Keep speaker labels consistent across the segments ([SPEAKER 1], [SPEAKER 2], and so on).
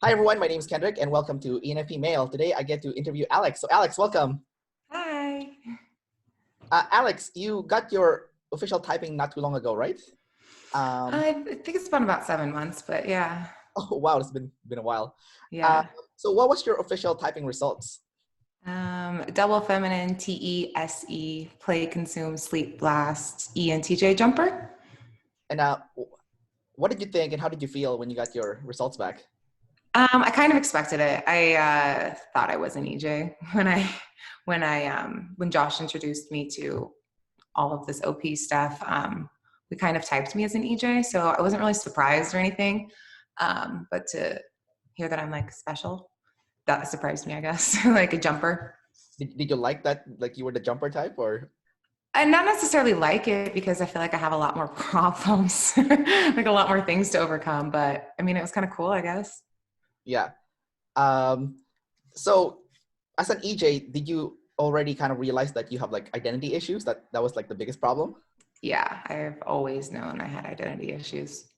[SPEAKER 1] Hi everyone, my name is Kendrick and welcome to ENFP Mail. Today I get to interview Alex. So Alex, welcome.
[SPEAKER 2] Hi.
[SPEAKER 1] Alex, you got your official typing not too long ago, right?
[SPEAKER 2] I think it's been about 7 months, but yeah.
[SPEAKER 1] Oh wow, it's been a while. Uh,
[SPEAKER 2] Yeah.
[SPEAKER 1] so what was your official typing results?
[SPEAKER 2] Double feminine, Te+Se, play, consume, sleep, blast, ENTJ jumper.
[SPEAKER 1] And what did you think and how did you feel when you got your results back?
[SPEAKER 2] I kind of expected it. I thought I was an EJ when Josh introduced me to all of this OP stuff. We kind of typed me as an EJ, so I wasn't really surprised or anything. But to hear that I'm like special, that surprised me, I guess. Like a jumper.
[SPEAKER 1] Did you like that, like you were the jumper type or?
[SPEAKER 2] I not necessarily like it because I feel like I have a lot more problems, like a lot more things to overcome. But I mean, it was kind of cool, I guess.
[SPEAKER 1] Yeah. Um, so as an EJ, did you already kind of realize that you have like identity issues? That was like the biggest problem?
[SPEAKER 2] Yeah, I've always known I had identity issues.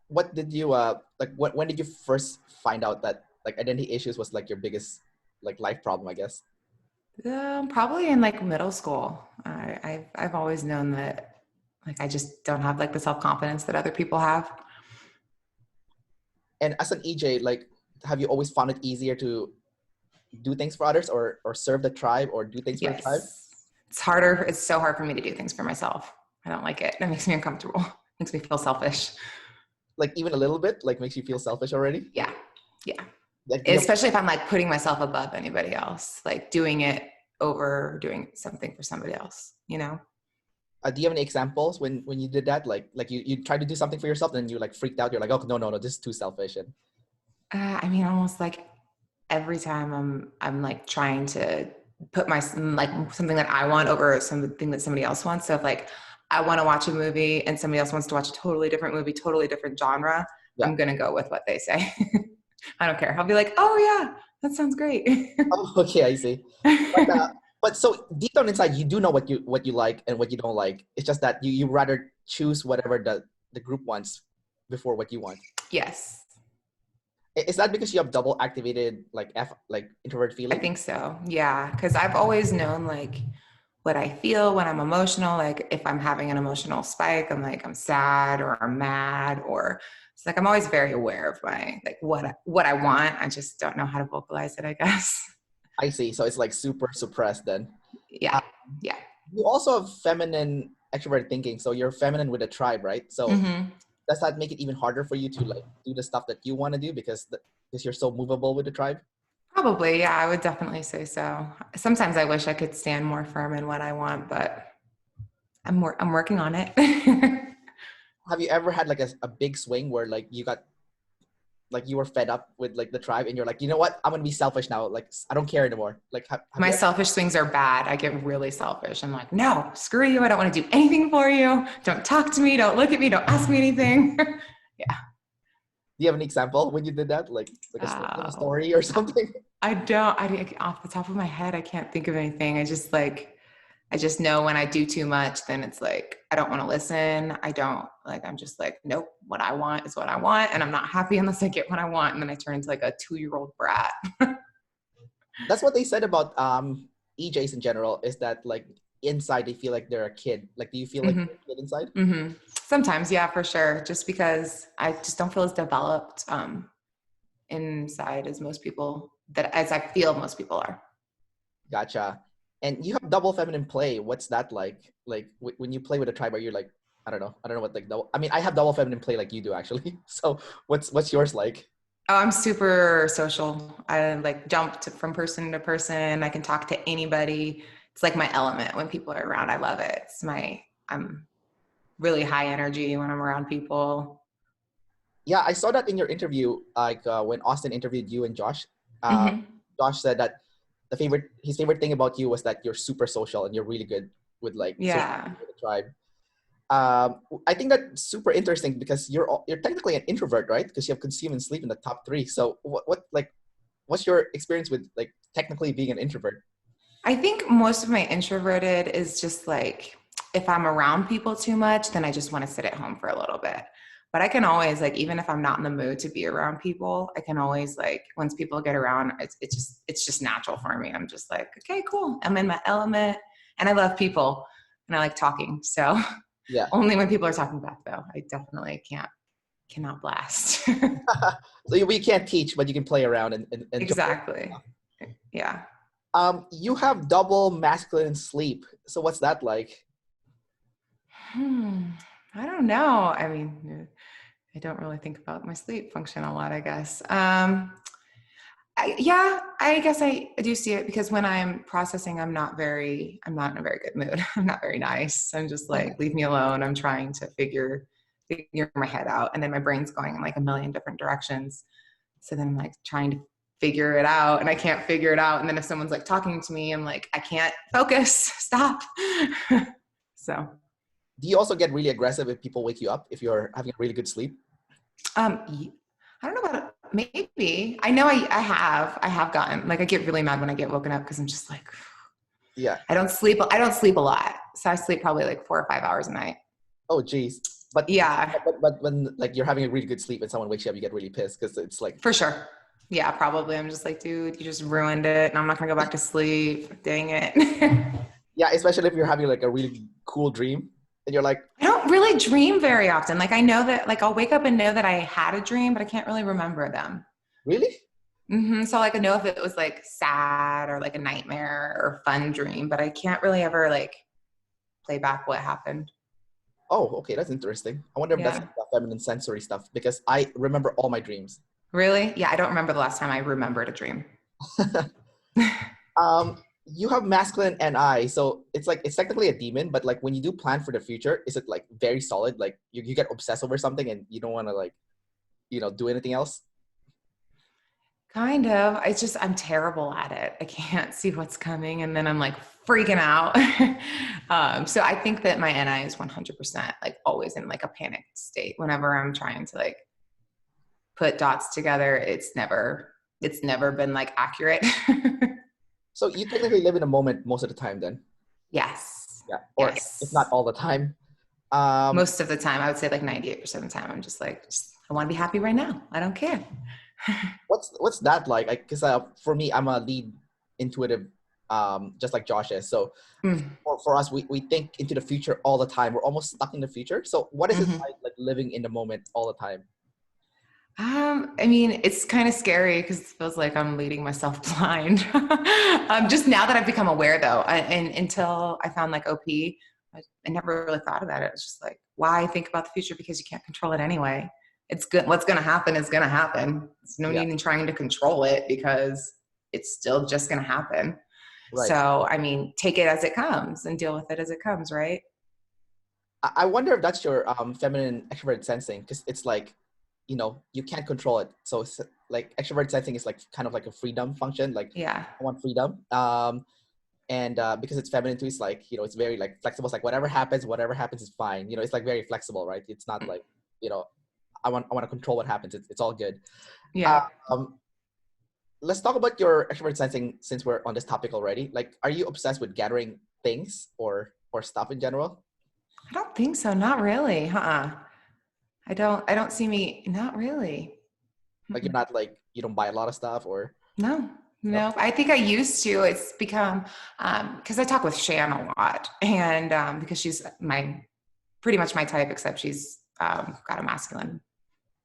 [SPEAKER 1] What did you like when did you first find out that like identity issues was like your biggest like life problem, I guess?
[SPEAKER 2] Probably in like middle school. I've always known that like I just don't have like the self confidence that other people have.
[SPEAKER 1] And as an EJ, like have you always found it easier to do things for others or serve the tribe or do things for the tribe?
[SPEAKER 2] Yes, it's harder. It's so hard for me to do things for myself. I don't like it. It makes me uncomfortable. Makes me feel selfish.
[SPEAKER 1] Like even a little bit, like makes you feel selfish already?
[SPEAKER 2] Yeah, yeah.
[SPEAKER 1] Like do you have,
[SPEAKER 2] Especially if I'm like putting myself above anybody else, like doing it over doing something for somebody else, you know?
[SPEAKER 1] do you have any examples when you did that? Like you tried to do something for yourself and you like freaked out. You're like, oh no, this is too selfish. And
[SPEAKER 2] I mean, almost like every time I'm like trying to put my like something that I want over something that somebody else wants. So if like I want to watch a movie and somebody else wants to watch a totally different movie, totally different genre,
[SPEAKER 1] yeah.
[SPEAKER 2] I'm gonna go with what they say. I don't care. I'll be like, oh yeah, that sounds great.
[SPEAKER 1] Oh, okay, I see. But so deep down inside, you do know what you like and what you don't like. It's just that you rather choose whatever the group wants before what you want.
[SPEAKER 2] Yes,
[SPEAKER 1] Is that because you have double activated like introvert
[SPEAKER 2] I
[SPEAKER 1] feeling?
[SPEAKER 2] think so. Yeah, because I've always known like what I feel when I'm emotional. Like if I'm having an emotional spike, I'm like I'm sad or I'm mad or it's like I'm always very aware of my like what I want. I just don't know how to vocalize it, I guess.
[SPEAKER 1] I see. So it's like super suppressed then.
[SPEAKER 2] Yeah,
[SPEAKER 1] Uh,
[SPEAKER 2] yeah.
[SPEAKER 1] you also have feminine extrovert thinking. So you're feminine with a tribe, right? So
[SPEAKER 2] Hmm.
[SPEAKER 1] does that make it even harder for you to like do the stuff that you want to do because you're so movable with the tribe?
[SPEAKER 2] Probably, yeah. I would definitely say so. Sometimes I wish I could stand more firm in what I want, but I'm working on it.
[SPEAKER 1] Have you ever had like a big swing where like you got like you were fed up with like the tribe and you're like, you know what, I'm gonna be selfish now, like I don't care anymore, like have
[SPEAKER 2] My
[SPEAKER 1] you ever?
[SPEAKER 2] selfish swings are bad. I get really selfish. I'm like, no, screw you. I don't want to do anything for you. Don't talk to me. Don't look at me. Don't ask me anything. Yeah.
[SPEAKER 1] Do you have an example when you did that, like a
[SPEAKER 2] Uh,
[SPEAKER 1] story or something?
[SPEAKER 2] I don't, off the top of my head, I can't think of anything. I just know when I do too much, then it's like, I don't want to listen. I don't like, I'm just like, nope, what I want is what I want. And I'm not happy unless I get what I want. And then I turn into like a 2-year-old brat.
[SPEAKER 1] That's what they said about EJs in general, is that like inside they feel like they're a kid. Like do you feel like
[SPEAKER 2] Hmm.
[SPEAKER 1] you're a kid inside?
[SPEAKER 2] Hmm. Sometimes, yeah, for sure. Just because I just don't feel as developed inside as most people as I feel most people are.
[SPEAKER 1] Gotcha. And you have double feminine play. What's that like when you play with a tribe, are you like, I don't know what like double, I mean I have double feminine play like you do actually. So what's yours like?
[SPEAKER 2] Oh, I'm super social. I like from person to person. I can talk to anybody. It's like my element when people are around. I love it. I'm really high energy when I'm around people.
[SPEAKER 1] Yeah, I saw that in your interview, like when Austin interviewed you and Josh. Uh,
[SPEAKER 2] Hmm.
[SPEAKER 1] Josh said that his favorite thing about you was that you're super social and you're really good with like social
[SPEAKER 2] Yeah.
[SPEAKER 1] with the tribe. I think that's super interesting because you're technically an introvert, right? Because you have consume and sleep in the top three. So what's your experience with like technically being an introvert?
[SPEAKER 2] I think most of my introverted is just like if I'm around people too much, then I just want to sit at home for a little bit. But I can always like, even if I'm not in the mood to be around people, I can always like, once people get around, it's just natural for me. I'm just like, okay, cool. I'm in my element, and I love people and I like talking. So
[SPEAKER 1] Yeah.
[SPEAKER 2] only when people are talking back though, I definitely cannot blast.
[SPEAKER 1] So we can't teach, but you can play around and jump
[SPEAKER 2] Exactly. Yeah.
[SPEAKER 1] You have double masculine sleep. So what's that like?
[SPEAKER 2] I don't know. I mean, I don't really think about my sleep function a lot, I guess. I guess I do see it because when I'm processing, I'm not in a very good mood. I'm not very nice. I'm just like, leave me alone. I'm trying to figure my head out. And then my brain's going in like a million different directions. So then I'm like trying to figure it out and I can't figure it out. And then if someone's like talking to me, I'm like, I can't focus, stop. So.
[SPEAKER 1] Do you also get really aggressive if people wake you up if you're having a really good sleep?
[SPEAKER 2] I don't know about it. Maybe. I know I have gotten, like, I get really mad when I get woken up because I'm just like,
[SPEAKER 1] Yeah.
[SPEAKER 2] I don't sleep a lot. So I sleep probably like 4 or 5 hours a night.
[SPEAKER 1] Oh, geez. But
[SPEAKER 2] yeah,
[SPEAKER 1] but when like you're having a really good sleep and someone wakes you up, you get really pissed because it's like.
[SPEAKER 2] for sure. Yeah, probably. I'm just like, dude, you just ruined it and I'm not going to go back to sleep. Dang it.
[SPEAKER 1] Yeah, especially if you're having like a really cool dream and you're like.
[SPEAKER 2] I don't really dream very often. Like I know that, like I'll wake up and know that I had a dream, but I can't really remember them.
[SPEAKER 1] Really?
[SPEAKER 2] So like I know if it was like sad or like a nightmare or fun dream, but I can't really ever like play back what happened.
[SPEAKER 1] Oh, okay, that's interesting. I wonder if that's
[SPEAKER 2] Yeah.
[SPEAKER 1] like the feminine sensory stuff because I remember all my dreams.
[SPEAKER 2] Really? Yeah, I don't remember the last time I remembered a dream.
[SPEAKER 1] You have masculine NI, so it's like it's technically a demon, but like when you do plan for the future, is it like very solid? Like you get obsessed over something and you don't want to like, do anything else?
[SPEAKER 2] Kind of. It's just I'm terrible at it. I can't see what's coming and then I'm like freaking out. So I think that my NI is 100% like always in like a panicked state whenever I'm trying to like put dots together. It's never been like accurate.
[SPEAKER 1] So you technically live in a moment most of the time then?
[SPEAKER 2] Yes.
[SPEAKER 1] Yeah. Or if not
[SPEAKER 2] Yes.
[SPEAKER 1] all the time. Um,
[SPEAKER 2] Most of the time, I would say like 98% of the time, I'm just like, I want to be happy right now. I don't care.
[SPEAKER 1] what's that like? Because for me, I'm a lead intuitive, just like Josh is. So
[SPEAKER 2] Mm.
[SPEAKER 1] for us, we think into the future all the time. We're almost stuck in the future. So what is it
[SPEAKER 2] Mm-hmm.
[SPEAKER 1] like living in the moment all the time?
[SPEAKER 2] I mean, it's kind of scary because it feels like I'm leading myself blind. Just now that I've become aware though, and until I found like OP, I never really thought about it. It's just like, why think about the future? Because you can't control it anyway. It's good. What's going to happen is going to happen. There's no
[SPEAKER 1] Yeah.
[SPEAKER 2] need in trying to control it because it's still just going to happen.
[SPEAKER 1] Right.
[SPEAKER 2] So, I mean, take it as it comes and deal with it as it comes, right?
[SPEAKER 1] I wonder if that's your feminine extrovert sensing, because it's like, you can't control it. So it's like extrovert sensing is like kind of like a freedom function. Like
[SPEAKER 2] Yeah.
[SPEAKER 1] I want freedom. And because it's feminine too, it's like, it's very like flexible. It's like whatever happens is fine. It's like very flexible, right? It's not like, I want to control what happens. It's all good.
[SPEAKER 2] Yeah.
[SPEAKER 1] Um, let's talk about your extrovert sensing since we're on this topic already. Like, are you obsessed with gathering things or stuff in general?
[SPEAKER 2] I don't think so. Not really. I don't see me. Not really.
[SPEAKER 1] Like you're not like you don't buy a lot of stuff or
[SPEAKER 2] No,
[SPEAKER 1] no?
[SPEAKER 2] no. I think I used to. It's become because I talk with Shan a lot, and because she's pretty much my type, except she's got a masculine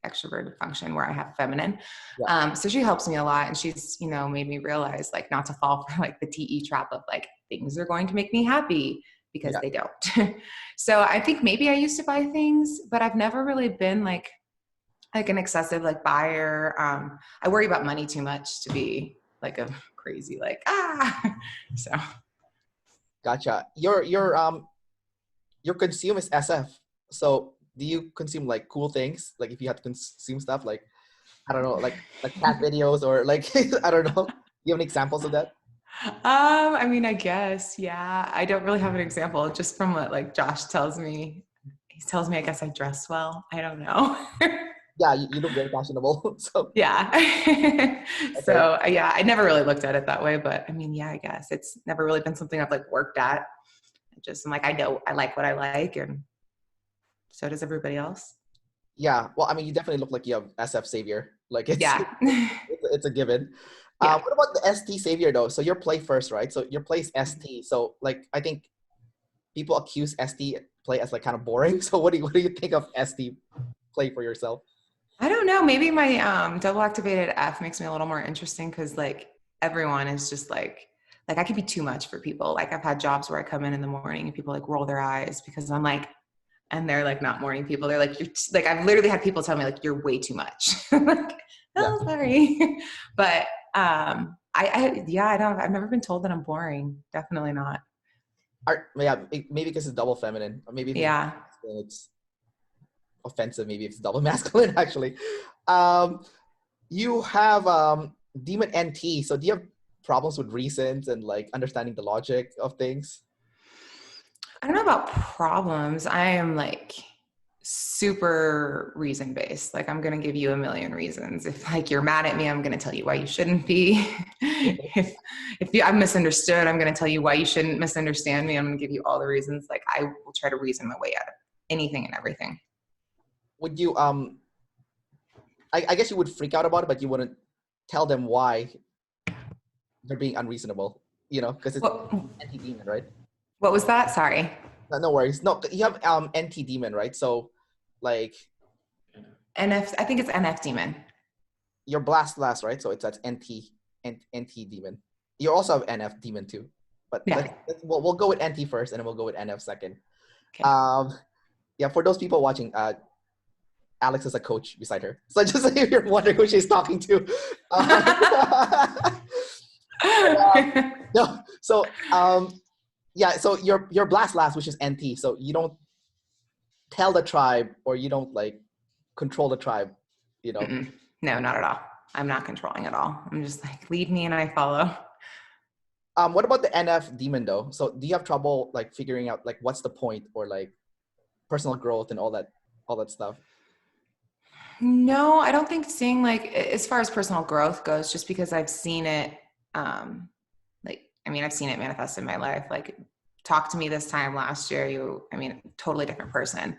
[SPEAKER 2] extroverted function where I have feminine.
[SPEAKER 1] Yeah,
[SPEAKER 2] So she helps me a lot, and she's made me realize like not to fall for like the TE trap of like things are going to make me happy because
[SPEAKER 1] yeah.
[SPEAKER 2] they don't. So I think maybe I used to buy things, but I've never really been like an excessive like buyer. I worry about money too much to be like a crazy like so
[SPEAKER 1] Gotcha. Your consume is SF. So do you consume like cool things? Like if you have to consume stuff like I don't know, like cat videos or like I don't know. You have any examples of that?
[SPEAKER 2] I mean, I guess, yeah. I don't really have an example just from what like Josh tells me. He tells me I guess I dress well. I don't know.
[SPEAKER 1] Yeah, you look very fashionable. So
[SPEAKER 2] Yeah.
[SPEAKER 1] okay.
[SPEAKER 2] So yeah, I never really looked at it that way, but I mean, yeah, I guess it's never really been something I've like worked at. I'm like, I know I like what I like and so does everybody else.
[SPEAKER 1] Yeah. Well, I mean, you definitely look like you have SF savior. Like
[SPEAKER 2] Yeah.
[SPEAKER 1] it's a given.
[SPEAKER 2] Yeah.
[SPEAKER 1] What about the ST savior though? So your play first, right? So your play is ST. So like I think people accuse ST play as like kind of boring. So what do you think of ST play for yourself?
[SPEAKER 2] I don't know. Maybe my double activated F makes me a little more interesting because like everyone is just like I could be too much for people. Like I've had jobs where I come in the morning and people like roll their eyes because I'm like, and they're like not morning people. They're like, like I've literally had people tell me like you're way too much. I'm like,
[SPEAKER 1] Yeah.
[SPEAKER 2] oh, sorry, but yeah, I don't. I've never been told that I'm boring. Definitely not.
[SPEAKER 1] Yeah, maybe because it's double feminine, or maybe if it's
[SPEAKER 2] Yeah.
[SPEAKER 1] masculine, it's offensive. Maybe if it's double masculine, actually. Um, you have demon NT. So do you have problems with reasons and like understanding the logic of things?
[SPEAKER 2] I don't know about problems. I am like super reason based. Like I'm going to give you a million reasons. If like you're mad at me, I'm going to tell you why you shouldn't be. I'm misunderstood, I'm going to tell you why you shouldn't misunderstand me. I'm going to give you all the reasons. Like I will try to reason my way out of anything and everything.
[SPEAKER 1] Would you I guess you would freak out about it, but you wouldn't tell them why they're being unreasonable, because it's anti-demon, right?
[SPEAKER 2] What was that? Sorry.
[SPEAKER 1] No, no worries. No, you have anti-demon, right? So like
[SPEAKER 2] I think it's NF demon.
[SPEAKER 1] your blast last, right? So that's NT demon. You also have NF demon too. But
[SPEAKER 2] Yeah.
[SPEAKER 1] we'll go with NT first and then we'll go with NF second.
[SPEAKER 2] Okay.
[SPEAKER 1] Yeah, for those people watching, Alex is a coach beside her. So just if you're wondering who she's talking to. No, so yeah, so your blast last, which is NT. So you don't tell the tribe or you don't like control the tribe,
[SPEAKER 2] Mm-mm. No, not at all. I'm not controlling at all. I'm just like, lead me and I follow.
[SPEAKER 1] What about the NF demon though? So do you have trouble like figuring out like what's the point or like personal growth and all that stuff?
[SPEAKER 2] No, I don't think seeing like as far as personal growth goes, just because I've seen it, I've seen it manifest in my life. Like, talk to me this time last year, totally different person.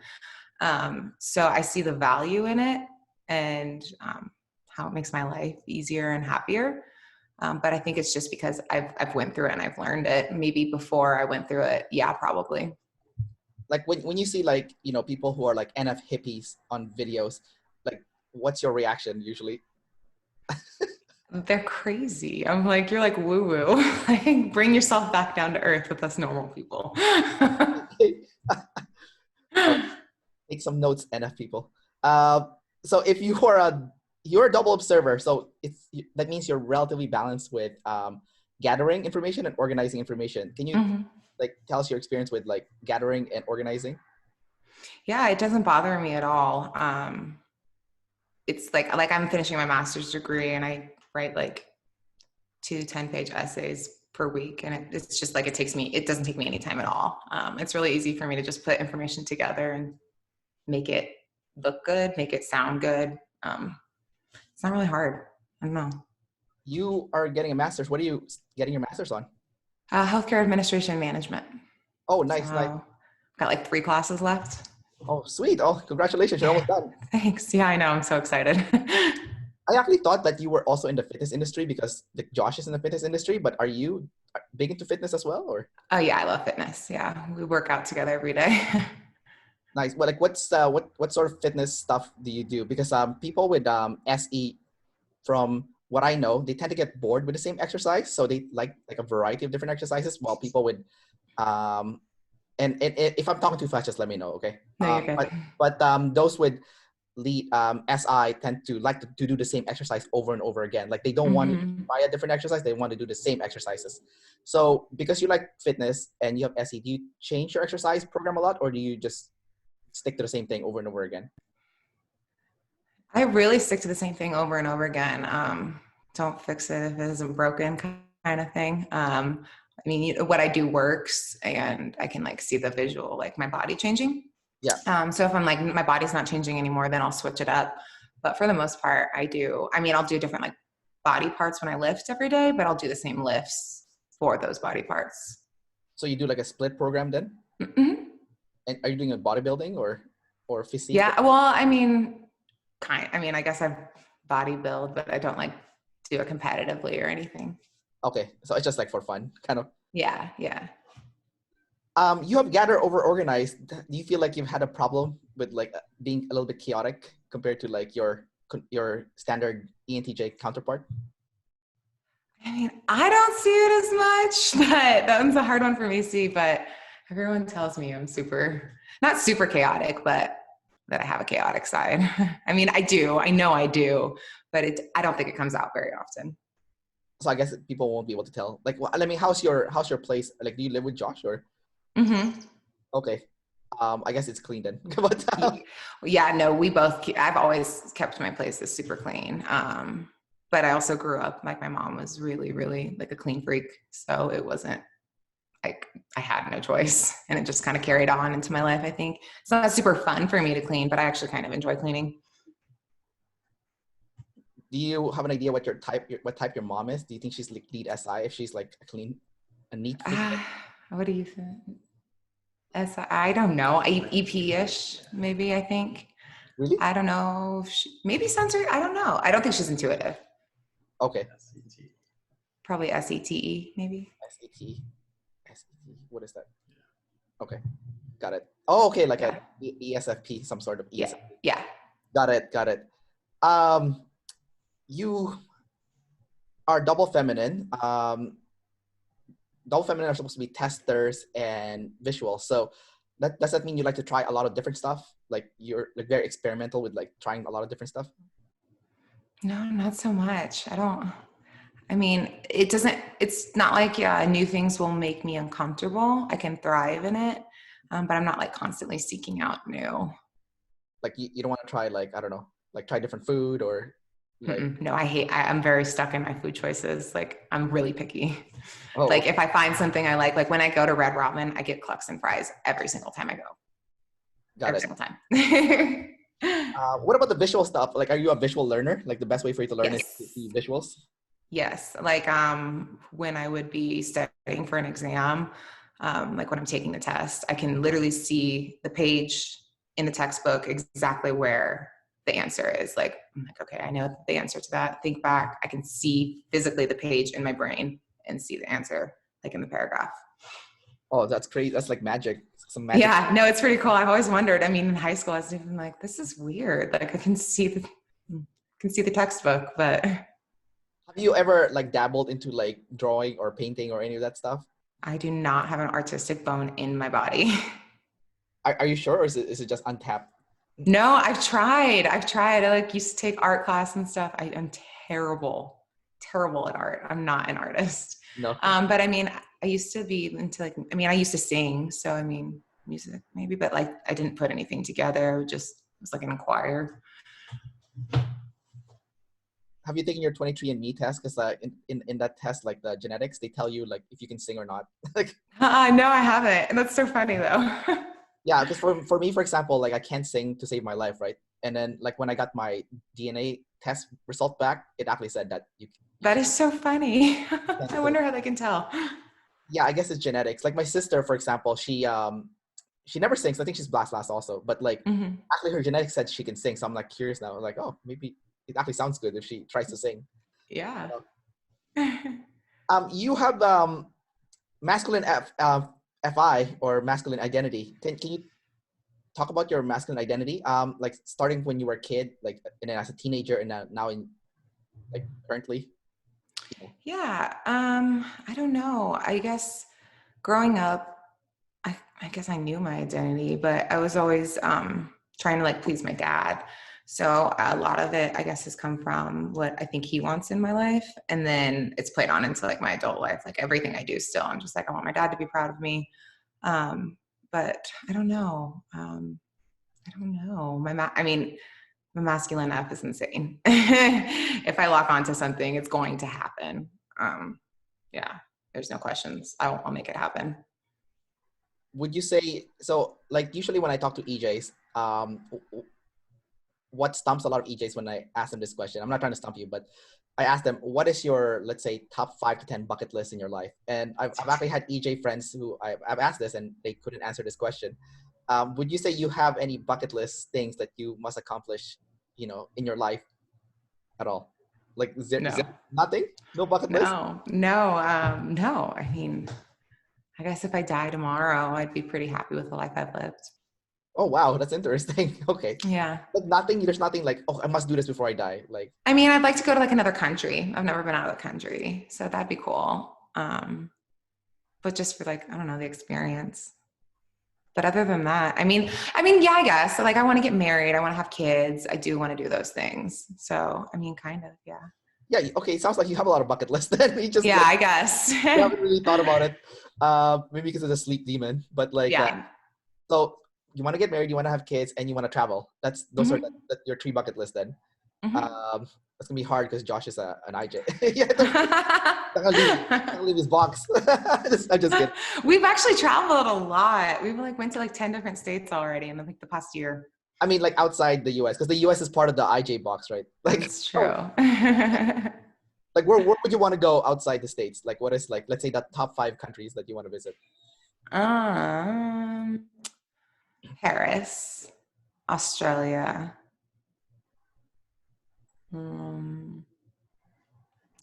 [SPEAKER 2] So I see the value in it and how it makes my life easier and happier. But I think it's just because I've went through it and I've learned it. Maybe before I went through it, yeah, probably.
[SPEAKER 1] Like when you see like people who are like NF hippies on videos, like what's your reaction usually?
[SPEAKER 2] They're crazy. I'm like, you're like woo woo. Like, bring yourself back down to earth with us normal people.
[SPEAKER 1] All right, take some notes, NF people. So if you're a double observer, so that means you're relatively balanced with gathering information and organizing information. Can you
[SPEAKER 2] Mm-hmm.
[SPEAKER 1] like tell us your experience with like gathering and organizing?
[SPEAKER 2] Yeah, it doesn't bother me at all. It's like I'm finishing my master's degree and I write like 2 10-page essays per week. And it's just like, it doesn't take me any time at all. It's really easy for me to just put information together and make it look good, make it sound good. It's not really hard. I don't know.
[SPEAKER 1] You are getting a master's. What are you getting your master's on?
[SPEAKER 2] Healthcare administration management.
[SPEAKER 1] Oh,
[SPEAKER 2] So
[SPEAKER 1] nice, nice.
[SPEAKER 2] got like 3 classes left.
[SPEAKER 1] Oh, sweet. Oh, congratulations. You're almost done.
[SPEAKER 2] Thanks. Yeah, I know. I'm so excited.
[SPEAKER 1] I actually thought that you were also in the fitness industry because like, Josh is in the fitness industry, but are you big into fitness as well, or?
[SPEAKER 2] Oh yeah, I love fitness. Yeah, we work out together every day.
[SPEAKER 1] Nice. Well, like what sort of fitness stuff do you do? Because people with SE, from what I know, they tend to get bored with the same exercise, so they like a variety of different exercises. While people with and if I'm talking too fast, just let me know, okay?
[SPEAKER 2] No, you're good.
[SPEAKER 1] But those with lead SI tend to like to do the same exercise over and over again. Like they don't want to try a different exercise; they want to do the same exercises. So because you like fitness and you have SE, do you change your exercise program a lot, or do you just stick to the same thing over and over again?
[SPEAKER 2] I really stick to the same thing over and over again. Don't fix it if it isn't broken, kind of thing. What I do works, and I can like see the visual, like my body changing.
[SPEAKER 1] Yeah.
[SPEAKER 2] So if I'm like my body's not changing anymore, then I'll switch it up. But for the most part, I'll do different like body parts when I lift every day, but I'll do the same lifts for those body parts.
[SPEAKER 1] So you do like a split program then?
[SPEAKER 2] Mm-hmm.
[SPEAKER 1] And are you doing a bodybuilding or? or physique?
[SPEAKER 2] Yeah. Well, I mean, I guess I've body build, but I don't like do it competitively or anything.
[SPEAKER 1] Okay, so it's just like for fun, kind of.
[SPEAKER 2] Yeah. Yeah.
[SPEAKER 1] You have gathered over organized. Do you feel like you've had a problem with like being a little bit chaotic compared to like your standard ENTJ counterpart?
[SPEAKER 2] I mean, I don't see it as much, but that one's a hard one for me to see. But everyone tells me I'm not super chaotic, but that I have a chaotic side. I mean, I do. I know I do, but I don't think it comes out very often.
[SPEAKER 1] So I guess people won't be able to tell. Like, I mean, how's your place? Like, do you live with Josh or?
[SPEAKER 2] Mm-hmm.
[SPEAKER 1] Okay. I guess it's clean then. But
[SPEAKER 2] Yeah, no, I've always kept my places super clean. But I also grew up, like my mom was really, really like a clean freak. So it wasn't like I had no choice, and it just kind of carried on into my life. I think it's not super fun for me to clean, but I actually kind of enjoy cleaning.
[SPEAKER 1] do you have an idea what type your mom is? Do you think she's like lead SI if she's like a neat freak?
[SPEAKER 2] What do you think? I don't know. EP-ish, maybe, I think.
[SPEAKER 1] Really?
[SPEAKER 2] I don't know. Maybe sensory. I don't know. I don't think she's intuitive.
[SPEAKER 1] Okay.
[SPEAKER 2] Probably SETE, maybe.
[SPEAKER 1] SET. SET. What is that? Okay. Got it. Oh, okay. Like
[SPEAKER 2] Yeah.
[SPEAKER 1] a ESFP, some sort of
[SPEAKER 2] Yeah.
[SPEAKER 1] ESFP.
[SPEAKER 2] Yeah.
[SPEAKER 1] Got it. Got it. Um, you are double feminine. Double feminine are supposed to be testers and visual. So does that mean you like to try a lot of different stuff? Like you're like very experimental with like trying a lot of different stuff?
[SPEAKER 2] No, not so much. I mean, it's not like, yeah, new things will make me uncomfortable. I can thrive in it. But I'm not like constantly seeking out new.
[SPEAKER 1] Like you don't want to try like, I don't know, like try different food or like,
[SPEAKER 2] No, I'm very stuck in my food choices. Like I'm really picky.
[SPEAKER 1] oh,
[SPEAKER 2] Like if I find something I like when I go to Red Robin, I get clucks and fries every single time I go.
[SPEAKER 1] got
[SPEAKER 2] Every
[SPEAKER 1] it.
[SPEAKER 2] single time.
[SPEAKER 1] What about the visual stuff? Like, are you a visual learner? Like the best way for you to learn is to
[SPEAKER 2] Yes.
[SPEAKER 1] see visuals?
[SPEAKER 2] Yes. Like when I would be studying for an exam, like when I'm taking the test, I can literally see the page in the textbook exactly where the answer is. Like, I'm like, okay, I know the answer to that. Think back. I can see physically the page in my brain and see the answer, like in the paragraph.
[SPEAKER 1] Oh, that's crazy. That's like magic. Some magic.
[SPEAKER 2] Yeah, no, it's pretty cool. I've always wondered. I mean, in high school, I was even like, this is weird. Like I can see the textbook, but
[SPEAKER 1] Have you ever like dabbled into like drawing or painting or any of that stuff?
[SPEAKER 2] I do not have an artistic bone in my body.
[SPEAKER 1] Are you sure, or is it just untapped?
[SPEAKER 2] No, I've tried. I like used to take art class and stuff. I am terrible at art. I'm not an artist.
[SPEAKER 1] No.
[SPEAKER 2] But I mean, I used to be into like, I mean, I used to sing. So, I mean, music maybe, but like I didn't put anything together. It was like an choir.
[SPEAKER 1] Have you taken your 23andMe test? Because in that test, like the genetics, they tell you like if you can sing or not. Like,
[SPEAKER 2] No, I haven't. And that's so funny though.
[SPEAKER 1] yeah, because for me, for example, like I can't sing to save my life, right? And then like when I got my DNA test result back, it actually said that you
[SPEAKER 2] That is so funny.
[SPEAKER 1] can't
[SPEAKER 2] I
[SPEAKER 1] sing.
[SPEAKER 2] wonder how they can tell.
[SPEAKER 1] Yeah, I guess it's genetics. Like my sister, for example, she never sings. I think she's last also, but like
[SPEAKER 2] Hmm.
[SPEAKER 1] actually her genetics said she can sing. So I'm like curious now. I'm like, oh, maybe it actually sounds good if she tries to sing.
[SPEAKER 2] Yeah.
[SPEAKER 1] You have masculine FI or masculine identity. Can you talk about your masculine identity? Like starting when you were a kid, like and then as a teenager, and now in like currently.
[SPEAKER 2] Yeah. I don't know. I guess growing up, I guess I knew my identity, but I was always trying to like please my dad. So a lot of it, I guess, has come from what I think he wants in my life. And then it's played on into like my adult life. Like everything I do still, I'm just like, I want my dad to be proud of me. But I don't know. I don't know. I mean, my masculine F is insane. If I lock onto something, it's going to happen. Yeah, there's no questions. I'll make it happen.
[SPEAKER 1] Would you say so? Like usually when I talk to EJs, what stumps a lot of EJs when I ask them this question? I'm not trying to stump you, but I ask them, what is your, let's say, top 5 to 10 bucket list in your life? And I've actually had EJ friends who I've asked this and they couldn't answer this question. would you say you have any bucket list things that you must accomplish, in your life at all? Like, is
[SPEAKER 2] No,
[SPEAKER 1] there nothing? No bucket list?
[SPEAKER 2] no. I mean, I guess if I die tomorrow, I'd be pretty happy with the life I've lived.
[SPEAKER 1] Oh, wow. That's interesting. Okay.
[SPEAKER 2] Yeah.
[SPEAKER 1] Like nothing, there's nothing like, oh, I must do this before I die. Like,
[SPEAKER 2] I mean, I'd like to go to like another country. I've never been out of the country, so that'd be cool. But just for like, I don't know, the experience. But other than that, yeah, I guess like I want to get married. I want to have kids. I do want to do those things. So, I mean, kind of, yeah.
[SPEAKER 1] yeah, okay. It sounds like you have a lot of bucket lists then. You just
[SPEAKER 2] Yeah,
[SPEAKER 1] like,
[SPEAKER 2] I guess.
[SPEAKER 1] you haven't really thought about it. Maybe because of the sleep demon, but like,
[SPEAKER 2] Yeah.
[SPEAKER 1] so you want to get married, you want to have kids, and you want to travel. Those are your 3 bucket list then. That's gonna be hard because Josh is an IJ. Yeah, I'm gonna leave his box. I'm just kidding.
[SPEAKER 2] We've actually traveled a lot. We've like went to like 10 different states already in like the past year.
[SPEAKER 1] I mean, like outside the US, because the US is part of the IJ box, right? Like,
[SPEAKER 2] That's true.
[SPEAKER 1] like where would you want to go outside the States? Like, what is like, let's say the top 5 countries that you want to visit?
[SPEAKER 2] Paris, Australia,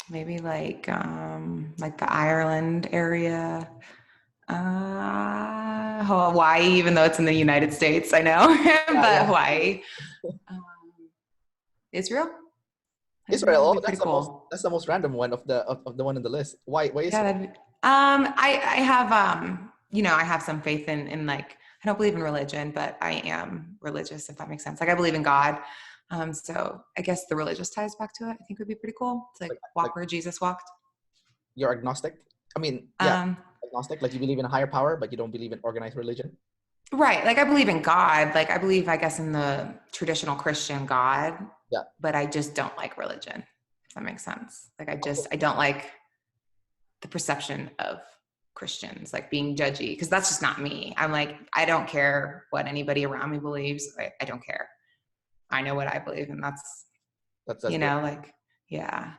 [SPEAKER 2] maybe like the Ireland area, Hawaii, even though it's in the United States, I know, but Hawaii, Israel.
[SPEAKER 1] Israel. Oh,
[SPEAKER 2] Pretty cool.
[SPEAKER 1] that's the most random one of the one on the list. Why Israel?
[SPEAKER 2] Yeah, I have I have some faith in like, I don't believe in religion, but I am religious, if that makes sense. Like I believe in God. So I guess the religious ties back to it, I think would be pretty cool. To like walk where Jesus walked.
[SPEAKER 1] You're agnostic? I mean, yeah, agnostic, like you believe in a higher power, but you don't believe in organized religion?
[SPEAKER 2] Right. Like I believe in God. Like I believe, I guess, in the traditional Christian God.
[SPEAKER 1] Yeah.
[SPEAKER 2] But I just don't like religion, if that makes sense. Like I don't like the perception of Christians, like being judgy, because that's just not me. I'm like, I don't care what anybody around me believes. I don't care. I know what I believe, and that's
[SPEAKER 1] good.
[SPEAKER 2] like, yeah.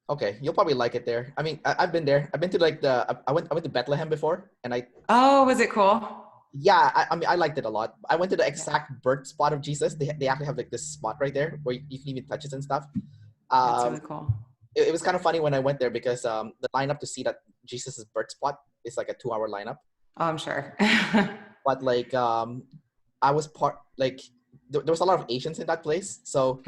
[SPEAKER 1] Okay, you'll probably like it there. I mean, I've been there. I've been to like I went to Bethlehem before, and
[SPEAKER 2] Oh, was it cool?
[SPEAKER 1] Yeah, I mean, I liked it a lot. I went to the exact birth spot of Jesus. They actually have like this spot right there where you can even touch it and stuff.
[SPEAKER 2] That's really cool.
[SPEAKER 1] It was kind of funny when I went there because the lineup to see that Jesus's birth spot is like a 2-hour lineup.
[SPEAKER 2] Oh, I'm sure.
[SPEAKER 1] But like, I was there was a lot of Asians in that place, so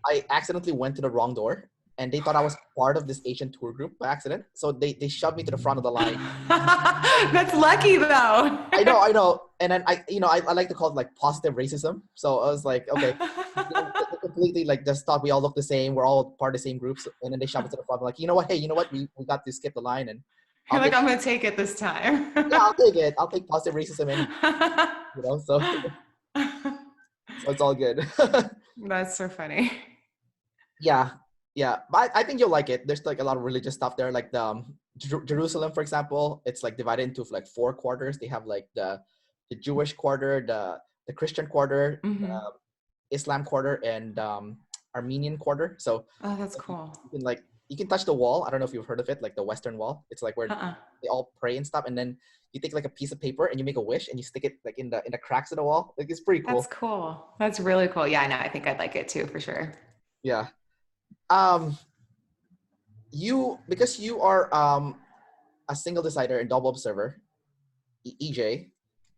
[SPEAKER 1] I accidentally went to the wrong door, and they thought I was part of this Asian tour group by accident. So they shoved me to the front of the line.
[SPEAKER 2] That's lucky though.
[SPEAKER 1] I know. And then I like to call it like positive racism. So I was like, okay, they completely like just thought we all look the same. We're all part of the same groups. And then they shoved it to the front. I'm like, you know what? Hey, you know what? We got to skip the line, and
[SPEAKER 2] You're like, I'm gonna take it this time.
[SPEAKER 1] Yeah, I'll take it. I'll take positive racism so it's all good.
[SPEAKER 2] That's so funny.
[SPEAKER 1] Yeah. But I think you'll like it. There's like a lot of religious stuff there. Like the Jerusalem, for example, it's like divided into like 4 quarters. They have like the Jewish quarter, the Christian quarter, the Islam quarter, and Armenian quarter. So
[SPEAKER 2] that's cool.
[SPEAKER 1] You can touch the wall. I don't know if you've heard of it, like the Western Wall. It's like where they all pray and stuff, and then you take like a piece of paper and you make a wish and you stick it like in the cracks of the wall. Like it's pretty cool.
[SPEAKER 2] That's cool. That's really cool. Yeah, I know. I think I'd like it too, for sure.
[SPEAKER 1] Yeah. Because you are a single decider and double observer, EJ,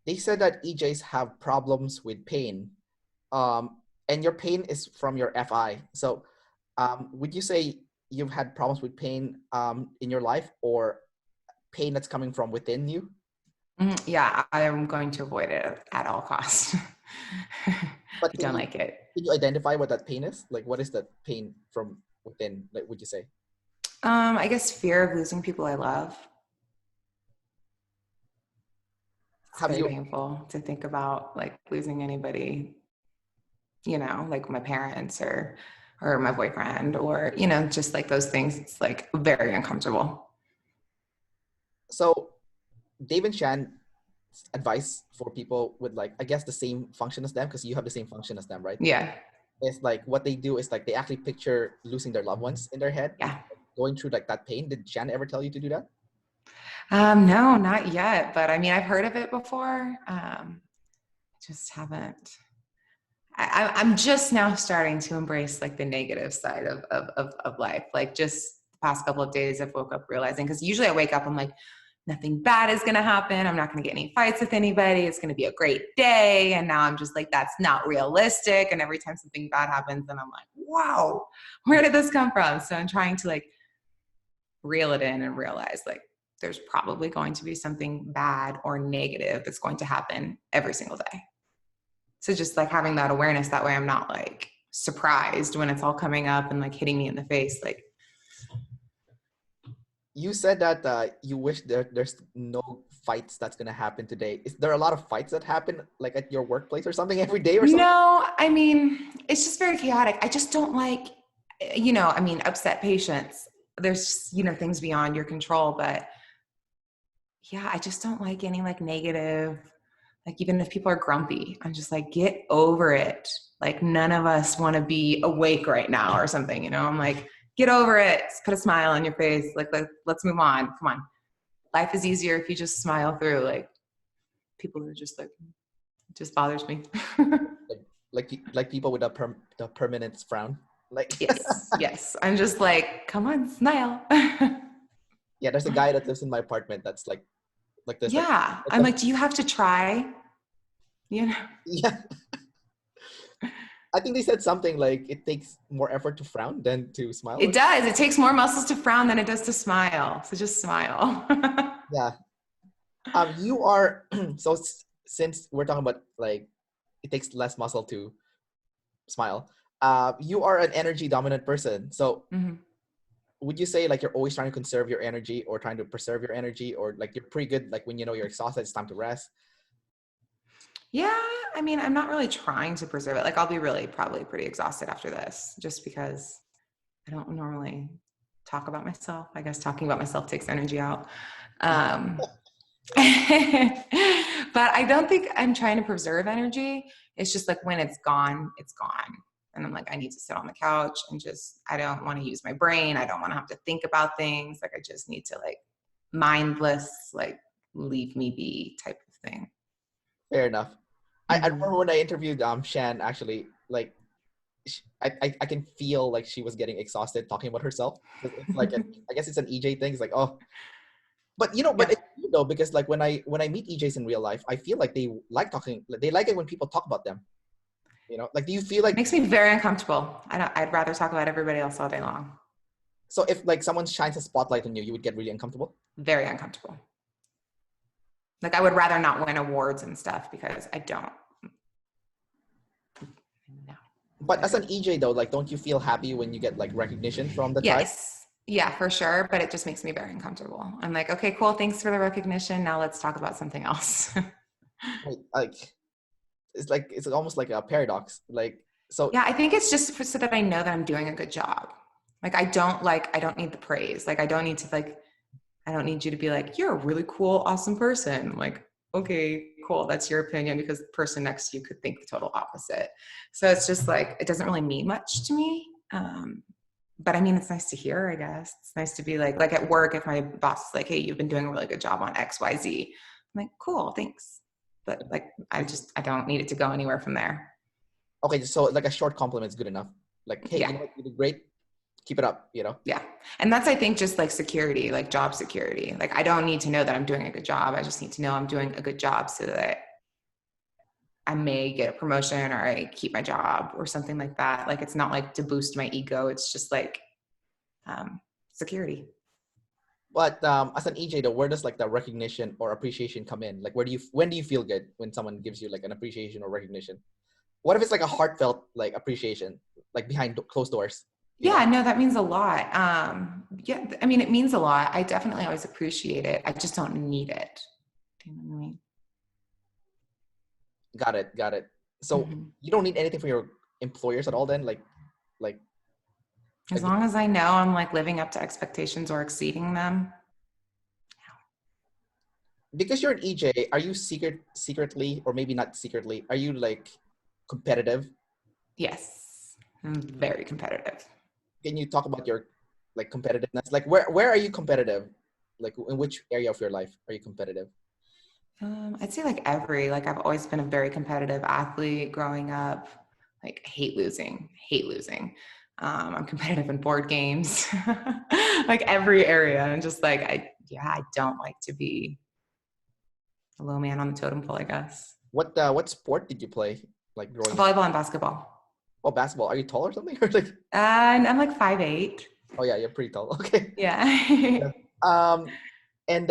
[SPEAKER 1] they said that EJs have problems with pain. And your pain is from your FI. So would you say you've had problems with pain in your life, or pain that's coming from within you?
[SPEAKER 2] Yeah, I'm going to avoid it at all costs. But I don't like it.
[SPEAKER 1] Can you identify what that pain is? Like, what is that pain from within, like, would you say?
[SPEAKER 2] I guess fear of losing people I love. It's very painful to think about, like, losing anybody, like my parents or my boyfriend, or, just like those things. It's like very uncomfortable.
[SPEAKER 1] So Dave and Shan's advice for people with, like, I guess the same function as them, because you have the same function as them, right?
[SPEAKER 2] Yeah.
[SPEAKER 1] It's like what they do is like they actually picture losing their loved ones in their head.
[SPEAKER 2] Yeah.
[SPEAKER 1] Going through like that pain. Did Shan ever tell you to do that?
[SPEAKER 2] No, not yet. But I mean, I've heard of it before. Just haven't. I'm just now starting to embrace like the negative side of life. Like just the past couple of days, I've woke up realizing, because usually I wake up, I'm like, nothing bad is going to happen. I'm not going to get any fights with anybody. It's going to be a great day. And now I'm just like, that's not realistic. And every time something bad happens, then I'm like, wow, where did this come from? So I'm trying to like reel it in and realize like there's probably going to be something bad or negative that's going to happen every single day. So just like having that awareness, that way I'm not like surprised when it's all coming up and like hitting me in the face. Like,
[SPEAKER 1] You said that you wish there's no fights that's gonna happen today. Is there a lot of fights that happen like at your workplace or something every day or something?
[SPEAKER 2] no, I mean, it's just very chaotic. I just don't like, I mean, upset patients. There's, things beyond your control, but yeah, I just don't like any like negative, like even if people are grumpy, I'm just like, get over it. Like none of us want to be awake right now or something, I'm like, get over it. Put a smile on your face. Like, let's move on. Come on. Life is easier if you just smile through. Like people are just like, it just bothers me.
[SPEAKER 1] Like people with the permanent frown. Like
[SPEAKER 2] Yes. I'm just like, come on, smile.
[SPEAKER 1] yeah, there's a guy that lives in my apartment that's like this like
[SPEAKER 2] Yeah.
[SPEAKER 1] like
[SPEAKER 2] I'm
[SPEAKER 1] a,
[SPEAKER 2] like, do you have to try? You know?
[SPEAKER 1] yeah. I think they said something like it takes more effort to frown than to smile.
[SPEAKER 2] It does. It takes more muscles to frown than it does to smile. So just smile.
[SPEAKER 1] Yeah. You are so since we're talking about like it takes less muscle to smile. You are an energy dominant person. So
[SPEAKER 2] Mm-hmm.
[SPEAKER 1] would you say like you're always trying to conserve your energy or trying to preserve your energy, or like you're pretty good like when you know you're exhausted, it's time to rest?
[SPEAKER 2] Yeah, I mean, I'm not really trying to preserve it. Like, I'll be really probably pretty exhausted after this, just because I don't normally talk about myself. I guess talking about myself takes energy out. Um, but I don't think I'm trying to preserve energy. It's just like when it's gone, it's gone. And I'm like, I need to sit on the couch and just, I don't want to use my brain. I don't want to have to think about things. Like, I just need to like mindless, like leave me be type of thing.
[SPEAKER 1] Fair enough. I
[SPEAKER 2] Mm-hmm.
[SPEAKER 1] remember when I interviewed Shan actually, like I can feel like she was getting exhausted talking about herself. It's like I guess it's an EJ thing. It's like, oh, but but
[SPEAKER 2] Yep.
[SPEAKER 1] it's weird though, because like when I meet EJs in real life, I feel like they like talking. They like it when people talk about them. Like do you feel like
[SPEAKER 2] Makes me very uncomfortable. I'd rather talk about everybody else all day long.
[SPEAKER 1] so if like someone shines a spotlight on you, you would get really uncomfortable?
[SPEAKER 2] Very uncomfortable. Like I would rather not win awards and stuff because I don't know.
[SPEAKER 1] But as an EJ though, like don't you feel happy when you get like recognition from the tribe?
[SPEAKER 2] Yes. Yeah, for sure. But it just makes me very uncomfortable. I'm like, okay, cool. Thanks for the recognition. Now let's talk about something else.
[SPEAKER 1] Like it's almost like a paradox. Like so
[SPEAKER 2] Yeah, I think it's just so that I know that I'm doing a good job. Like I don't need the praise. Like I don't need to I don't need you to be like, you're a really cool, awesome person. I'm like, okay, cool. That's your opinion because the person next to you could think the total opposite. So it's just like, it doesn't really mean much to me. But I mean, it's nice to hear, I guess. It's nice to be like at work, if my boss is like, hey, you've been doing a really good job on XYZ. I'm like, cool, thanks. But like, I don't need it to go anywhere from there.
[SPEAKER 1] okay, so like a short compliment is good enough. Like, hey,
[SPEAKER 2] Yeah.
[SPEAKER 1] you know what, you did great. Keep it up.
[SPEAKER 2] Yeah. And that's, I think, just like security, like job security. Like, I don't need to know that I'm doing a good job. I just need to know I'm doing a good job so that I may get a promotion or I keep my job or something like that. Like, it's not like to boost my ego. It's just like security.
[SPEAKER 1] But as an EJ though, where does like the recognition or appreciation come in? Like when do you feel good when someone gives you like an appreciation or recognition? What if it's like a heartfelt like appreciation, like behind closed doors, you know?
[SPEAKER 2] Yeah, no, that means a lot. Yeah, I mean, it means a lot. I definitely always appreciate it. I just don't need it. Do you know what I mean?
[SPEAKER 1] Got it. So
[SPEAKER 2] Mm-hmm.
[SPEAKER 1] you don't need anything from your employers at all then? Like
[SPEAKER 2] As
[SPEAKER 1] like
[SPEAKER 2] long as I know I'm like living up to expectations or exceeding them.
[SPEAKER 1] because you're an EJ, are you secretly or maybe not secretly, are you like competitive?
[SPEAKER 2] Yes, I'm very competitive.
[SPEAKER 1] Can you talk about your like competitiveness? Like where are you competitive? Like in which area of your life are you competitive?
[SPEAKER 2] I'd say like I've always been a very competitive athlete growing up. Like hate losing, hate losing. I'm competitive in board games, like every area. And just like, I don't like to be a low man on the totem pole, I guess.
[SPEAKER 1] What sport did you play like growing up?
[SPEAKER 2] Volleyball and basketball.
[SPEAKER 1] Oh, basketball. Are you tall or something? Or like,
[SPEAKER 2] And I'm like 5'8".
[SPEAKER 1] oh yeah, you're pretty tall. Okay.
[SPEAKER 2] Yeah.
[SPEAKER 1] Yeah. And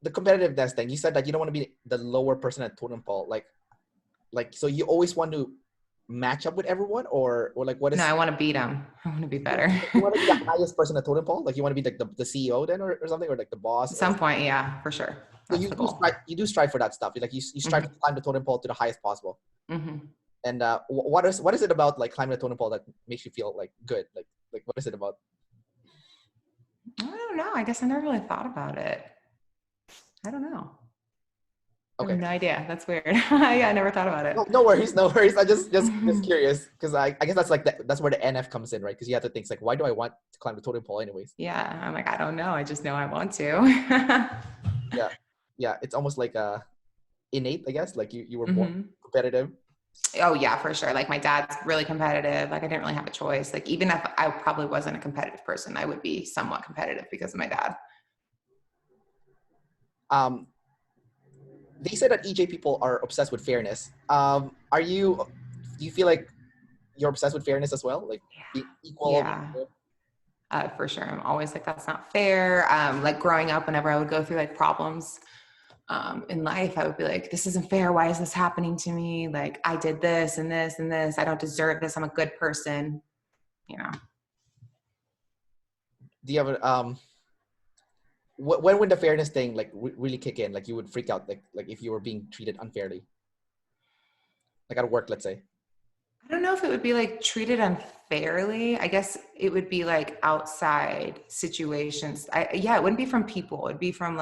[SPEAKER 1] the competitiveness thing. You said that you don't want to be the lower person at totem pole. Like so you always want to match up with everyone, or like what
[SPEAKER 2] No,
[SPEAKER 1] is
[SPEAKER 2] I want to beat them. I want to be better.
[SPEAKER 1] you want to be the highest person at totem pole? Like you want to be like the CEO then, or something, or like the boss,
[SPEAKER 2] At
[SPEAKER 1] or
[SPEAKER 2] some point, yeah, for sure.
[SPEAKER 1] so
[SPEAKER 2] That's
[SPEAKER 1] you
[SPEAKER 2] the
[SPEAKER 1] do
[SPEAKER 2] goal.
[SPEAKER 1] strive for that stuff. Like you strive to climb the totem pole to the highest possible.
[SPEAKER 2] Mm-hmm.
[SPEAKER 1] And what is it about like climbing the totem pole that makes you feel like good? Like what is it about?
[SPEAKER 2] I don't know. I guess I never really thought about it. I don't know. I have
[SPEAKER 1] Okay.
[SPEAKER 2] no idea. That's weird. Yeah, I never thought about it.
[SPEAKER 1] No, no worries, no worries. I just curious because I guess that's like that's where the NF comes in, right? Because you have to think like, why do I want to climb the totem pole anyways?
[SPEAKER 2] Yeah, I'm like, I don't know. I just know I want to.
[SPEAKER 1] Yeah, yeah. It's almost like innate, I guess. Like you were born
[SPEAKER 2] Hmm.
[SPEAKER 1] competitive.
[SPEAKER 2] Oh yeah, for sure. Like my dad's really competitive. Like I didn't really have a choice. Like even if I probably wasn't a competitive person, I would be somewhat competitive because of my dad.
[SPEAKER 1] Um, they say that EJ people are obsessed with fairness. Are you? Do you feel like you're obsessed with fairness as well? Like being equal, being
[SPEAKER 2] Yeah,
[SPEAKER 1] fair?
[SPEAKER 2] for sure. I'm always like, that's not fair. Like growing up, whenever I would go through like problems in life, I would be like, this isn't fair. Why is this happening to me? Like I did this and this and this. I don't deserve this. I'm a good person. You know.
[SPEAKER 1] Do you have when would the fairness thing like really kick in? Like you would freak out, like if you were being treated unfairly, like at work, let's say.
[SPEAKER 2] I don't know if it would be like treated unfairly. I guess it would be like outside situations. Yeah, it wouldn't be from people. It'd be from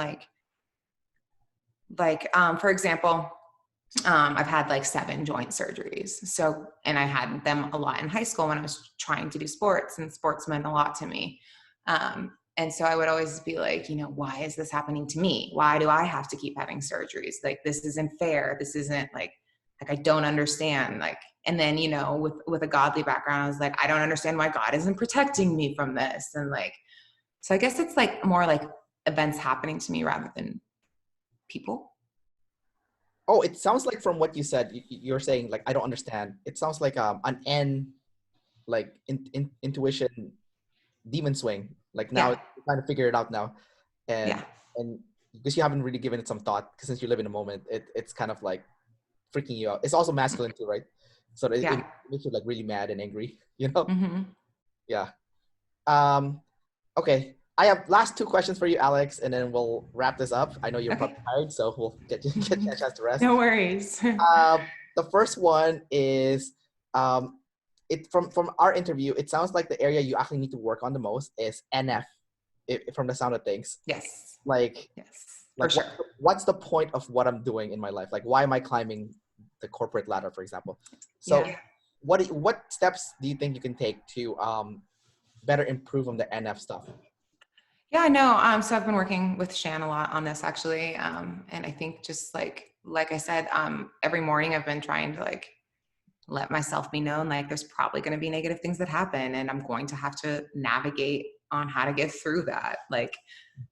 [SPEAKER 2] for example, I've had like 7 joint surgeries. So, and I had them a lot in high school when I was trying to do sports, and sports meant a lot to me. And so I would always be like, why is this happening to me? Why do I have to keep having surgeries? Like, this isn't fair. This isn't like I don't understand. Like, and then, with a godly background, I was like, I don't understand why God isn't protecting me from this. And like, so I guess it's like more like events happening to me rather than people.
[SPEAKER 1] Oh, it sounds like from what you said, you're saying like I don't understand. It sounds like an N, like intuition demon swing. Like now
[SPEAKER 2] Yeah.
[SPEAKER 1] you're trying to figure it out now, and
[SPEAKER 2] Yeah.
[SPEAKER 1] and because you haven't really given it some thought, because since you live in the moment, it's kind of like freaking you out. It's also masculine too, right? So it
[SPEAKER 2] Yeah.
[SPEAKER 1] makes you like really mad and angry, you know?
[SPEAKER 2] Mm-hmm.
[SPEAKER 1] Yeah. Um, okay. I have last 2 questions for you, Alex, and then we'll wrap this up. I know you're
[SPEAKER 2] Okay.
[SPEAKER 1] probably tired, so we'll get you a chance to rest.
[SPEAKER 2] No worries.
[SPEAKER 1] The first one is it from our interview. It sounds like the area you actually need to work on the most is NF, from the sound of things.
[SPEAKER 2] Yes.
[SPEAKER 1] Like
[SPEAKER 2] Yes, for
[SPEAKER 1] like
[SPEAKER 2] sure.
[SPEAKER 1] what's the point of what I'm doing in my life? Like why am I climbing the corporate ladder, for example? So
[SPEAKER 2] Yeah.
[SPEAKER 1] what steps do you think you can take to better improve on the NF stuff?
[SPEAKER 2] Yeah, I know. So I've been working with Shan a lot on this actually. And I think just like I said, every morning I've been trying to like let myself be known, like there's probably going to be negative things that happen and I'm going to have to navigate on how to get through that. Like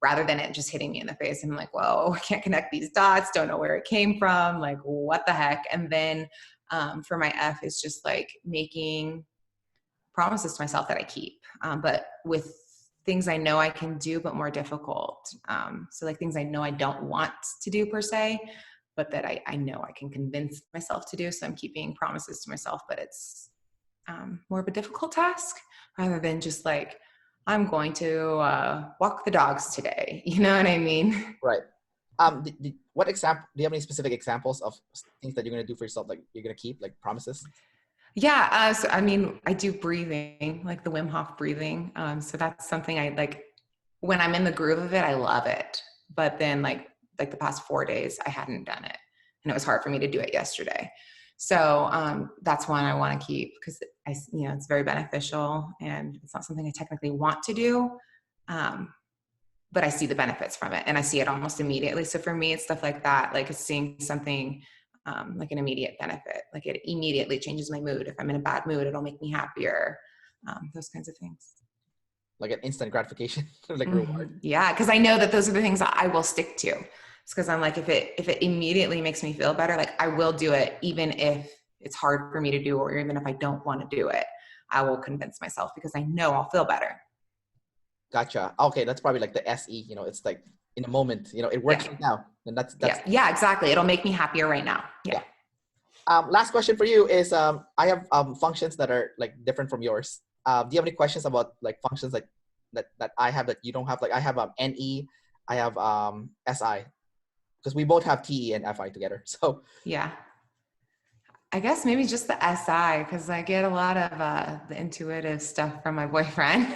[SPEAKER 2] rather than it just hitting me in the face, I'm like, whoa, I can't connect these dots. Don't know where it came from. Like what the heck? And then for my F is just like making promises to myself that I keep, but with things I know I can do, but more difficult. So like things I know I don't want to do per se, but that I know I can convince myself to do. So I'm keeping promises to myself, but it's more of a difficult task rather than just like, I'm going to walk the dogs today. You know what I mean?
[SPEAKER 1] Right. What example do you have any specific examples of things that you're gonna do for yourself, like you're gonna keep, like promises?
[SPEAKER 2] Yeah. So, I mean, I do breathing, like the Wim Hof breathing. So that's something I like when I'm in the groove of it, I love it. But then like the past 4 days, I hadn't done it and it was hard for me to do it yesterday. So that's one I want to keep because it's very beneficial and it's not something I technically want to do. but I see the benefits from it and I see it almost immediately. So for me, it's stuff like that. Like it's seeing something like an immediate benefit. Like it immediately changes my mood. If I'm in a bad mood, it'll make me happier. Those kinds of things.
[SPEAKER 1] Like an instant gratification, like reward.
[SPEAKER 2] Yeah, because I know that those are the things that I will stick to. It's because I'm like, if it immediately makes me feel better, like I will do it, even if it's hard for me to do, or even if I don't want to do it, I will convince myself because I know I'll feel better.
[SPEAKER 1] Gotcha. Okay, that's probably like the SE. It's like in a moment. It works right now, and that's
[SPEAKER 2] yeah, exactly. It'll make me happier right now. Yeah.
[SPEAKER 1] Last question for you is I have functions that are like different from yours. Do you have any questions about like functions like that I have that you don't have? Like I have NE, I have SI, because we both have TE and FI together. So
[SPEAKER 2] yeah, I guess maybe just the SI, because I get a lot of the intuitive stuff from my boyfriend,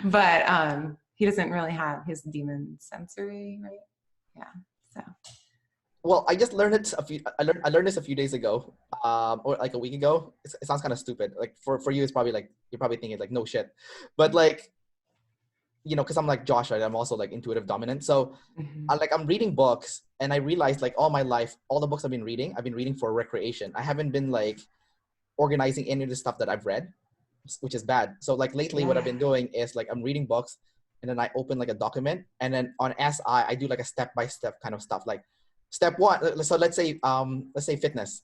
[SPEAKER 2] but he doesn't really have his demon sensory, right? Yeah. So.
[SPEAKER 1] Well, I just learned it I learned this a few days ago, or like a week ago. It sounds kind of stupid. Like for you, it's probably like you're probably thinking like no shit, but like because I'm like Josh, right? I'm also like intuitive dominant. So I'm reading books, and I realized like all my life, all the books I've been reading for recreation. I haven't been like organizing any of the stuff that I've read, which is bad. So like lately, what I've been doing is like I'm reading books, and then I open like a document, and then on SI I do like a step-by-step kind of stuff. Like step one. So let's say fitness,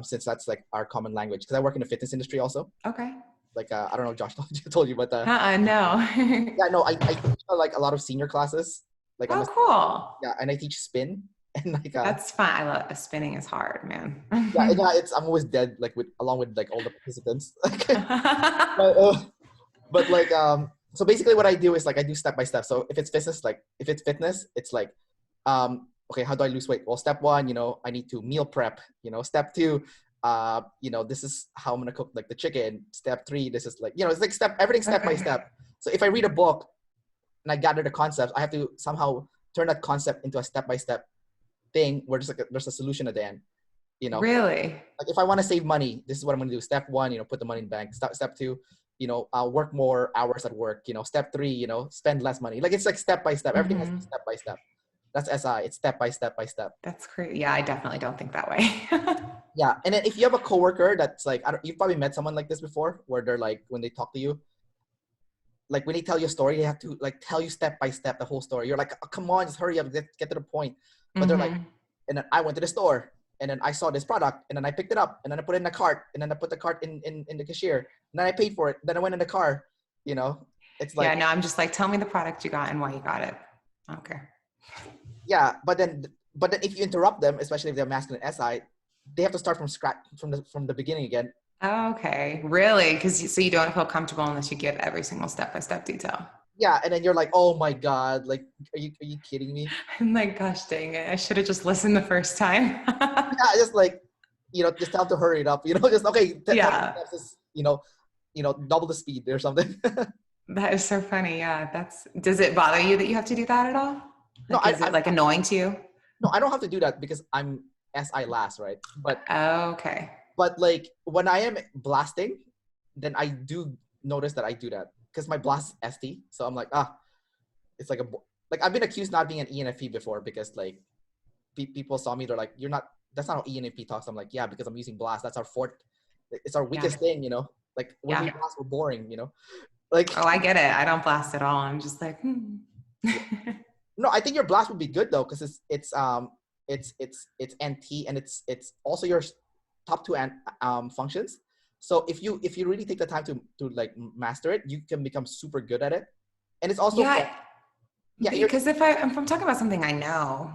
[SPEAKER 1] since that's like our common language. Because I work in the fitness industry also.
[SPEAKER 2] Okay.
[SPEAKER 1] Like I don't know if Josh told you, but
[SPEAKER 2] no.
[SPEAKER 1] yeah, no, I teach like a lot of senior classes. Like
[SPEAKER 2] cool.
[SPEAKER 1] Yeah, and I teach spin, and like
[SPEAKER 2] that's fun. I love spinning is hard, man.
[SPEAKER 1] yeah, I'm always dead like along with like all the participants. but like so basically what I do is like I do step by step. So if it's fitness, it's like okay, how do I lose weight? Well, step one, I need to meal prep. Step two, this is how I'm gonna cook like the chicken. Step three, this is like it's like everything step by step. So if I read a book and I gather the concepts, I have to somehow turn that concept into a step by step thing where there's a solution at the end.
[SPEAKER 2] Really?
[SPEAKER 1] Like if I want to save money, this is what I'm going to do. Step one, put the money in the bank. Step two, I'll work more hours at work. Step three, spend less money. Like it's like step by step. Everything has to be step by step. That's SI. It's step by step by step.
[SPEAKER 2] That's crazy. Yeah, I definitely don't think that way.
[SPEAKER 1] Yeah, and then if you have a coworker that's like, you've probably met someone like this before, where they're like, when they talk to you, like when they tell you a story, they have to like tell you step by step the whole story. You're like, oh, come on, just hurry up, get to the point. But they're like, and then I went to the store, and then I saw this product, and then I picked it up, and then I put it in the cart, and then I put the cart in the cashier, and then I paid for it. Then I went in the car. It's like,
[SPEAKER 2] yeah, no, I'm just like, tell me the product you got and why you got it. I don't care.
[SPEAKER 1] Yeah, but then if you interrupt them, especially if they're masculine SI, they have to start from scratch from the beginning again.
[SPEAKER 2] Okay, really? Because so you don't feel comfortable unless you give every single step by step detail.
[SPEAKER 1] Yeah, and then you're like, oh my god, like, are you kidding me?
[SPEAKER 2] I'm like, gosh dang it, I should have just listened the first time.
[SPEAKER 1] Yeah, just like, just tell them to hurry it up. Just okay.
[SPEAKER 2] Yeah.
[SPEAKER 1] Double the speed or something.
[SPEAKER 2] That is so funny. Yeah, does it bother you that you have to do that at all? Like,
[SPEAKER 1] No,
[SPEAKER 2] is it like annoying to you?
[SPEAKER 1] No, I don't have to do that because I'm SI last, right? But
[SPEAKER 2] okay.
[SPEAKER 1] But like when I am blasting, then I do notice that I do that because my blast is ST. So I'm like, it's like I've been accused not being an ENFP before because like people saw me, they're like, that's not how ENFP talks. I'm like, yeah, because I'm using blast. That's it's our weakest thing, like when we blast, we're boring, like.
[SPEAKER 2] Oh, I get it. I don't blast at all. I'm just like,
[SPEAKER 1] No, I think your blast would be good though, because it's NT, and it's also your top two functions. So if you really take the time to like master it, you can become super good at it, and it's also
[SPEAKER 2] because if I'm talking about something I know,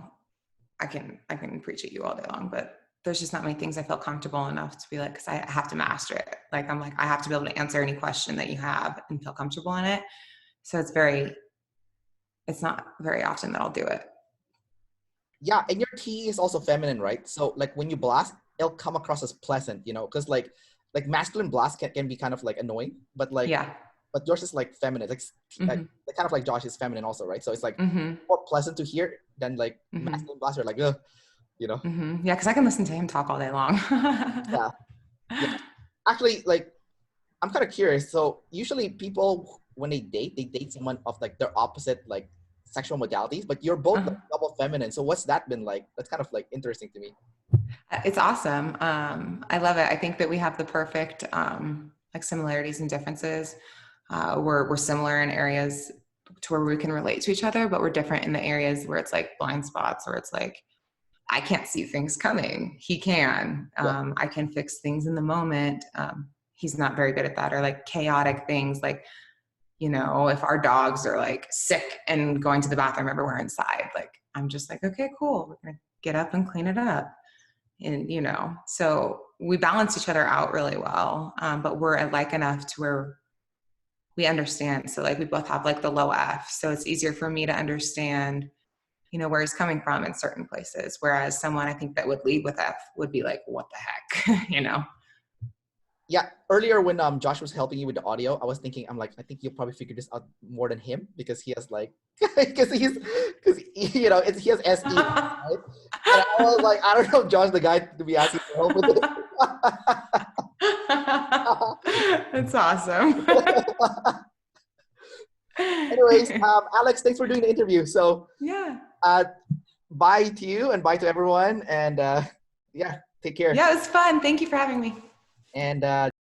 [SPEAKER 2] I can preach at you all day long, but there's just not many things I feel comfortable enough to be like, because I have to master it. Like I'm like, I have to be able to answer any question that you have and feel comfortable in it. So it's not very often that I'll do it.
[SPEAKER 1] Yeah, and your T is also feminine, right? So like when you blast, it'll come across as pleasant, because like masculine blast can be kind of like annoying, but like but yours is like feminine, like kind of like Josh is feminine also, right? So it's like more pleasant to hear than like masculine blast. You're like, ugh,
[SPEAKER 2] Yeah, because I can listen to him talk all day long.
[SPEAKER 1] yeah. Actually, like I'm kind of curious. So usually people when they date someone of like their opposite like sexual modalities, but you're both like double feminine. So what's that been like? That's kind of like interesting to me.
[SPEAKER 2] It's awesome. I love it. I think that we have the perfect like similarities and differences. We're similar in areas to where we can relate to each other, but we're different in the areas where it's like blind spots, where it's like I can't see things coming. He can. I can fix things in the moment. He's not very good at that, or like chaotic things, like, you know, if our dogs are like sick and going to the bathroom everywhere inside, like I'm just like, okay, cool, we're gonna get up and clean it up. And, you know, so we balance each other out really well, but we're alike enough to where we understand. So like we both have like the low F, so it's easier for me to understand, you know, where he's coming from in certain places, whereas someone I think that would lead with F would be like, what the heck? You know.
[SPEAKER 1] Yeah, earlier when Josh was helping you with the audio, I was thinking, I'm like, I think you'll probably figure this out more than him, because he has like because you know, he has SE, right? And I was like, I don't know if Josh the guy to be asking for help with this.
[SPEAKER 2] That's awesome.
[SPEAKER 1] Anyways, Alex, thanks for doing the interview. So
[SPEAKER 2] Yeah.
[SPEAKER 1] bye to you and bye to everyone, and yeah, take care.
[SPEAKER 2] Yeah, it was fun. Thank you for having me.
[SPEAKER 1] And